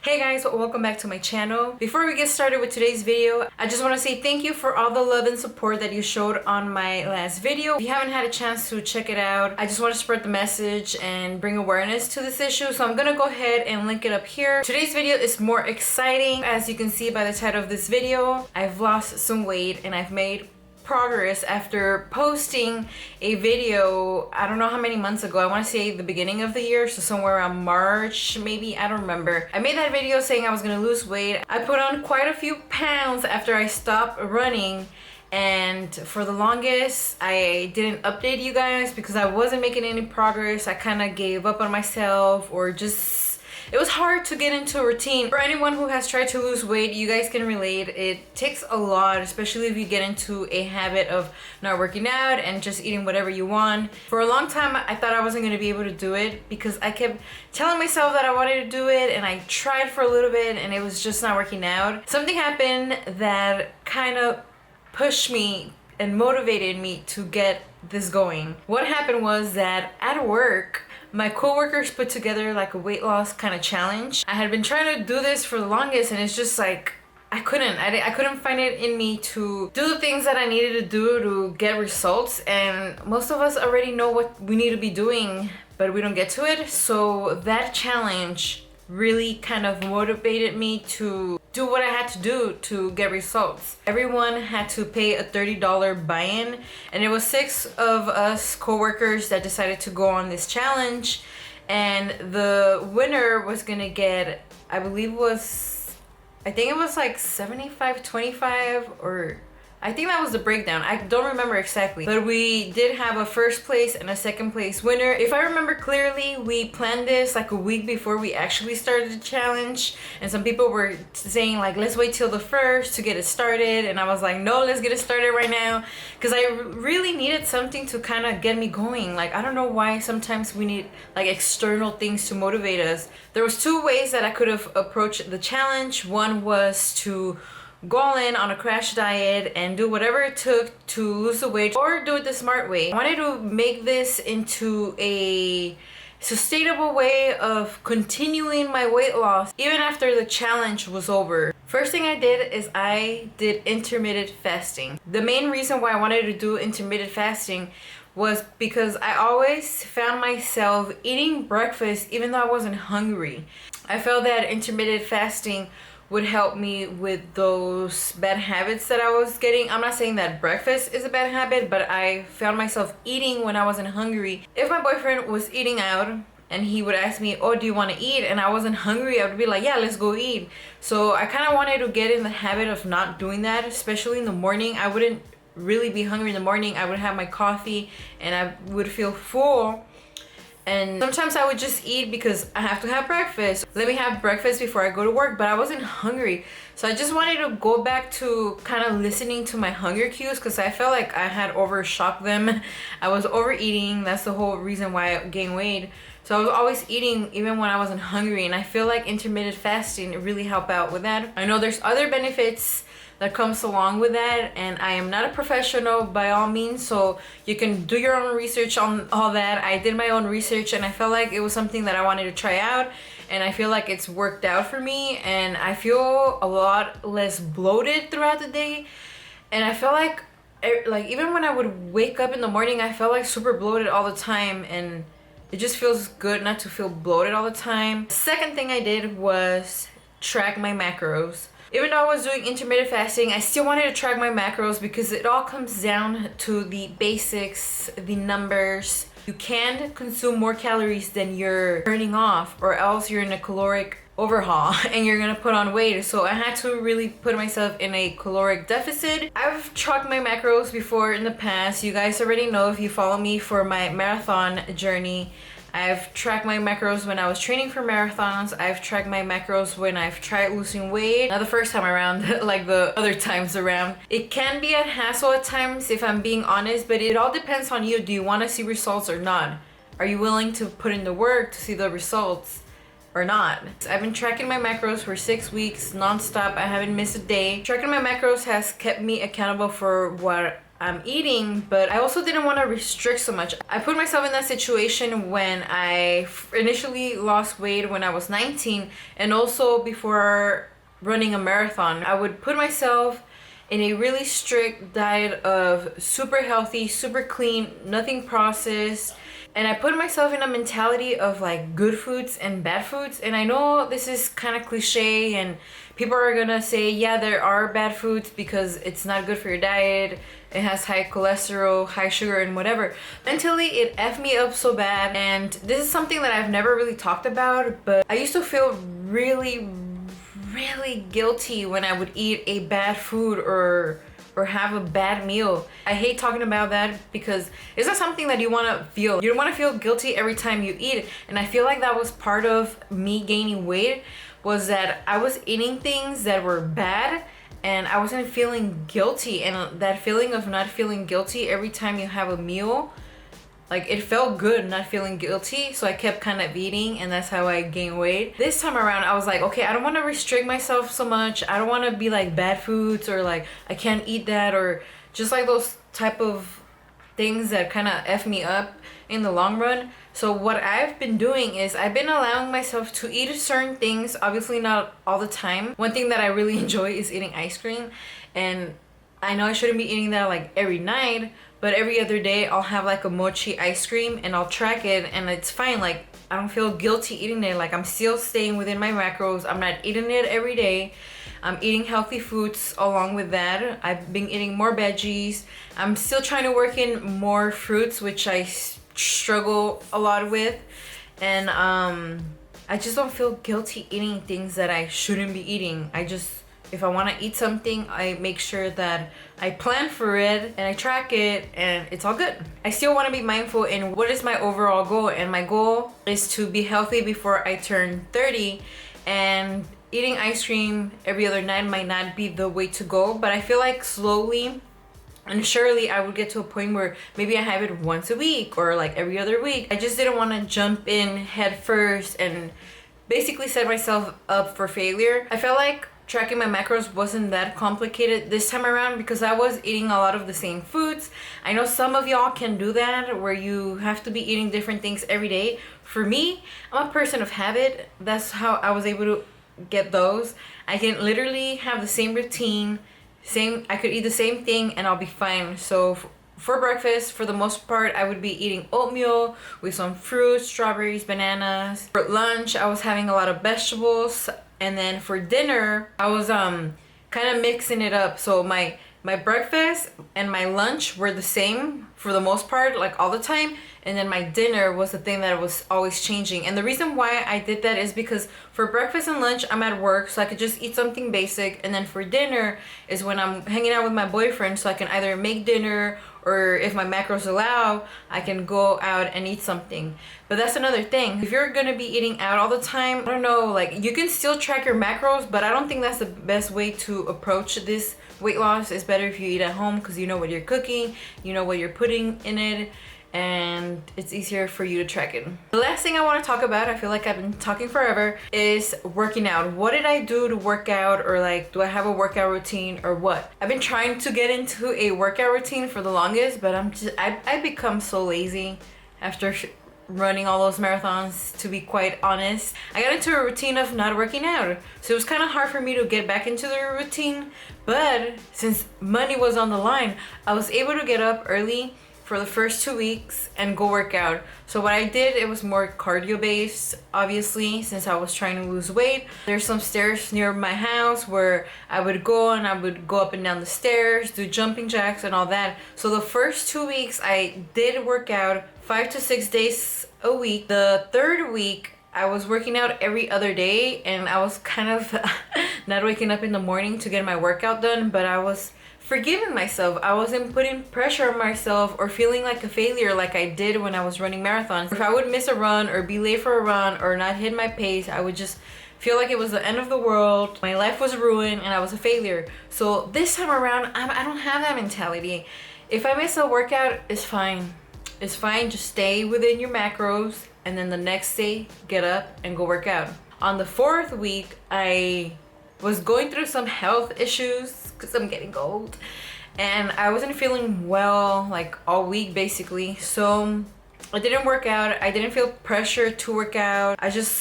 Hey guys, welcome back to my channel. Before we get started with today's video, I just want to say thank you for all the love and support that you showed on my last video. If you haven't had a chance to check it out, I just want to spread the message and bring awareness to this issue. So I'm gonna go ahead and link it up here. Today's video is more exciting. As you can see by the title of this video, I've lost some weight and I've made progress after posting a video I don't know how many months ago. I want to say the beginning of the year, so somewhere around March maybe, I don't remember. I made that video saying I was gonna lose weight. I put on quite a few pounds after I stopped running, and for the longest I didn't update you guys because I wasn't making any progress. I kind of gave up on myself, or just it was hard to get into a routine. For anyone who has tried to lose weight, you guys can relate. It takes a lot, especially if you get into a habit of not working out and just eating whatever you want. For a long time, I thought I wasn't gonna be able to do it because I kept telling myself that I wanted to do it, and I tried for a little bit and it was just not working out. Something happened that kind of pushed me and motivated me to get this going. What happened was that at work, my coworkers put together like a weight loss kind of challenge. I had been trying to do this for the longest, and it's just like I couldn't find it in me to do the things that I needed to do to get results. And most of us already know what we need to be doing, but we don't get to it. So that challenge really kind of motivated me to do what I had to do to get results. Everyone had to pay a $30 buy-in, and it was 6 of us co-workers that decided to go on this challenge, and the winner was gonna get, I think it was like 75-25, or I think that was the breakdown. I don't remember exactly, but we did have a first place and a second place winner. If I remember clearly, we planned this like a week before we actually started the challenge, and some people were saying like, let's wait till the first to get it started, and I was like, no, let's get it started right now, because I really needed something to kind of get me going. Like, I don't know why sometimes we need like external things to motivate us. There was 2 ways that I could have approached the challenge. One was to go all in on a crash diet and do whatever it took to lose the weight, or do it the smart way. I wanted to make this into a sustainable way of continuing my weight loss even after the challenge was over. First thing I did is I did intermittent fasting. The main reason why I wanted to do intermittent fasting was because I always found myself eating breakfast even though I wasn't hungry. I felt that intermittent fasting would help me with those bad habits that I was getting. I'm not saying that breakfast is a bad habit, but I found myself eating when I wasn't hungry. If my boyfriend was eating out and he would ask me, oh, do you want to eat? And I wasn't hungry, I would be like, yeah, let's go eat. So I kind of wanted to get in the habit of not doing that, especially in the morning. I wouldn't really be hungry in the morning. I would have my coffee and I would feel full. And sometimes I would just eat because I have to have breakfast. Let me have breakfast before I go to work, but I wasn't hungry. So I just wanted to go back to kind of listening to my hunger cues, because I felt like I had overshot them. I was overeating. That's the whole reason why I gained weight. So I was always eating even when I wasn't hungry, and I feel like intermittent fasting really helped out with that. I know there's other benefits that comes along with that, and I am not a professional by all means, so you can do your own research on all that. I did my own research and I felt like it was something that I wanted to try out, and I feel like it's worked out for me, and I feel a lot less bloated throughout the day. And I feel like even when I would wake up in the morning, I felt like super bloated all the time, and it just feels good not to feel bloated all the time. The second thing I did was track my macros. Even though I was doing intermittent fasting, I still wanted to track my macros because it all comes down to the basics, the numbers. You can consume more calories than you're burning off, or else you're in a caloric overhaul and you're gonna put on weight. So I had to really put myself in a caloric deficit. I've tracked my macros before in the past. You guys already know if you follow me for my marathon journey. I've tracked my macros when I was training for marathons. I've tracked my macros when I've tried losing weight. Not the first time around, like the other times around. It can be a hassle at times, if I'm being honest, but it all depends on you. Do you want to see results or not? Are you willing to put in the work to see the results or not? I've been tracking my macros for 6 weeks non-stop. I haven't missed a day. Tracking my macros has kept me accountable for what I'm eating, but I also didn't want to restrict so much. I put myself in that situation when I initially lost weight when I was 19, and also before running a marathon. I would put myself in a really strict diet of super healthy, super clean, nothing processed. And I put myself in a mentality of like good foods and bad foods. And I know this is kind of cliche and people are gonna say, yeah, there are bad foods because it's not good for your diet. It has high cholesterol, high sugar, and whatever. Mentally, it effed me up so bad. And this is something that I've never really talked about, but I used to feel really guilty when I would eat a bad food or have a bad meal. I hate talking about that because it's not something that you want to feel. You don't want to feel guilty every time you eat. And I feel like that was part of me gaining weight, was that I was eating things that were bad and I wasn't feeling guilty. And that feeling of not feeling guilty every time you have a meal, like it felt good not feeling guilty, so I kept kind of eating, and that's how I gained weight. This time around I was like, okay, I don't want to restrict myself so much. I don't want to be like bad foods or like I can't eat that, or just like those type of things that kind of F me up in the long run. So what I've been doing is I've been allowing myself to eat certain things, obviously not all the time. One thing that I really enjoy is eating ice cream, and I know I shouldn't be eating that like every night, but every other day I'll have like a mochi ice cream and I'll track it, and it's fine. Like I don't feel guilty eating it. Like I'm still staying within my macros. I'm not eating it every day. I'm eating healthy foods along with that. I've been eating more veggies. I'm still trying to work in more fruits, which I struggle a lot with. And I just don't feel guilty eating things that I shouldn't be eating. If I want to eat something, I make sure that I plan for it and I track it, and it's all good. I still want to be mindful in what is my overall goal, and my goal is to be healthy before I turn 30, and eating ice cream every other night might not be the way to go, but I feel like slowly and surely I would get to a point where maybe I have it once a week or like every other week. I just didn't want to jump in head first and basically set myself up for failure. I felt like tracking my macros wasn't that complicated this time around because I was eating a lot of the same foods. I know some of y'all can do that where you have to be eating different things every day. For me, I'm a person of habit. That's how I was able to get those. I can literally have the same routine, I could eat the same thing and I'll be fine. So for breakfast, for the most part, I would be eating oatmeal with some fruits, strawberries, bananas. For lunch, I was having a lot of vegetables. And then for dinner, I was kind of mixing it up. So my breakfast and my lunch were the same for the most part, like all the time. And then my dinner was the thing that was always changing. And the reason why I did that is because for breakfast and lunch, I'm at work, so I could just eat something basic. And then for dinner is when I'm hanging out with my boyfriend, so I can either make dinner, or if my macros allow, I can go out and eat something. But that's another thing. If you're gonna be eating out all the time, I don't know, like you can still track your macros, but I don't think that's the best way to approach this weight loss. It's better if you eat at home because you know what you're cooking, you know what you're putting in it, and it's easier for you to track it. The last thing I want to talk about, I feel like I've been talking forever, is working out. What did I do to work out, or like do I have a workout routine or what? I've been trying to get into a workout routine for the longest, but I've become so lazy after running all those marathons, to be quite honest. I got into a routine of not working out, so it was kind of hard for me to get back into the routine. But since money was on the line, I was able to get up early for the first 2 weeks and go work out. So what I did, it was more cardio based, obviously, since I was trying to lose weight. There's some stairs near my house where I would go and I would go up and down the stairs, do jumping jacks and all that. So the first 2 weeks I did work out 5 to 6 days a week. The third week I was working out every other day, and I was kind of not waking up in the morning to get my workout done, but I was forgiving myself. I wasn't putting pressure on myself or feeling like a failure like I did when I was running marathons. If I would miss a run or be late for a run or not hit my pace, I would just feel like it was the end of the world. My life was ruined and I was a failure. So this time around, I don't have that mentality. If I miss a workout, it's fine. It's fine. Just stay within your macros, and then the next day, get up and go work out. On the fourth week, I was going through some health issues because I'm getting old, and I wasn't feeling well like all week basically, so I didn't work out. I didn't feel pressure to work out. I just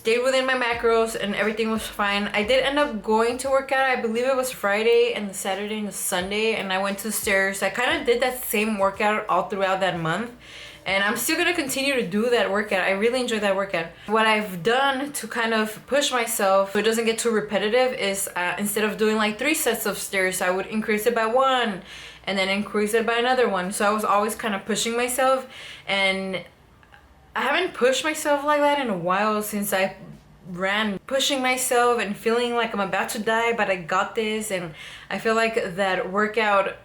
stayed within my macros and everything was fine. I did end up going to work out. I believe it was Friday and the Saturday and the Sunday, and I went to the stairs. I kind of did that same workout all throughout that month, and I'm still gonna continue to do that workout. I really enjoy that workout. What I've done to kind of push myself so it doesn't get too repetitive is instead of doing like 3 sets of stairs, I would increase it by 1 and then increase it by another 1. So I was always kind of pushing myself, and I haven't pushed myself like that in a while since I ran. Pushing myself and feeling like I'm about to die, but I got this, and I feel like that workout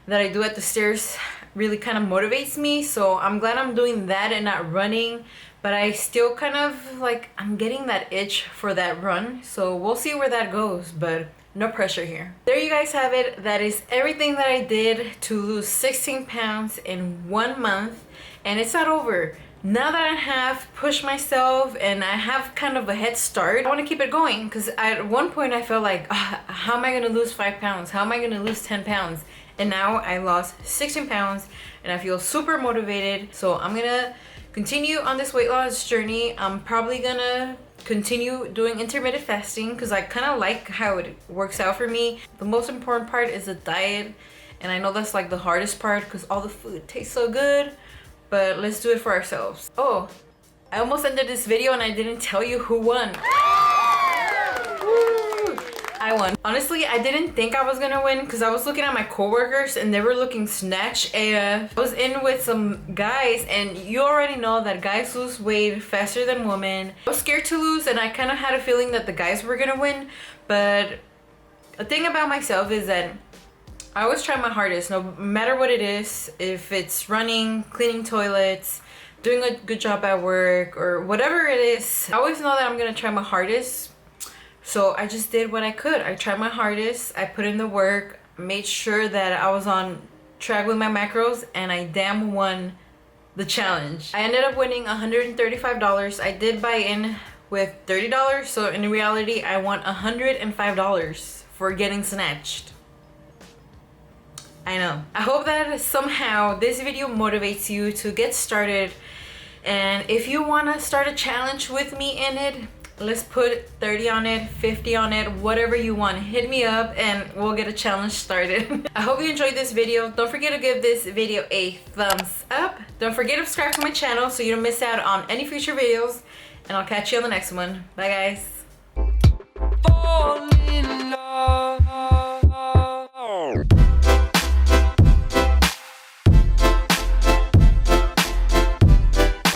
that I do at the stairs really kind of motivates me. So I'm glad I'm doing that and not running, but I still kind of like, I'm getting that itch for that run, so we'll see where that goes, but no pressure here. There you guys have it. That is everything that I did to lose 16 pounds in 1 month, and it's not over. Now that I have pushed myself and I have kind of a head start, I want to keep it going, because at one point I felt like, how am I going to lose 5 pounds? How am I going to lose 10 pounds? And now I lost 16 pounds and I feel super motivated. So I'm going to continue on this weight loss journey. I'm probably going to continue doing intermittent fasting because I kind of like how it works out for me. The most important part is the diet, and I know that's like the hardest part because all the food tastes so good. But let's do it for ourselves. Oh, I almost ended this video and I didn't tell you who won. Woo! I won. Honestly, I didn't think I was gonna win because I was looking at my coworkers and they were looking snatch AF. I was in with some guys, and you already know that guys lose weight faster than women. I was scared to lose, and I kind of had a feeling that the guys were gonna win. But the thing about myself is that I always try my hardest, no matter what it is. If it's running, cleaning toilets, doing a good job at work, or whatever it is, I always know that I'm gonna try my hardest. So I just did what I could. I tried my hardest, I put in the work, made sure that I was on track with my macros, and I damn won the challenge. I ended up winning $135. I did buy in with $30, so in reality I won $105 for getting snatched. I know. I hope that somehow this video motivates you to get started, and if you want to start a challenge with me in it, let's put 30 on it, 50 on it, whatever you want. Hit me up and we'll get a challenge started. I hope you enjoyed this video. Don't forget to give this video a thumbs up. Don't forget to subscribe to my channel so you don't miss out on any future videos, and I'll catch you on the next one. Bye guys.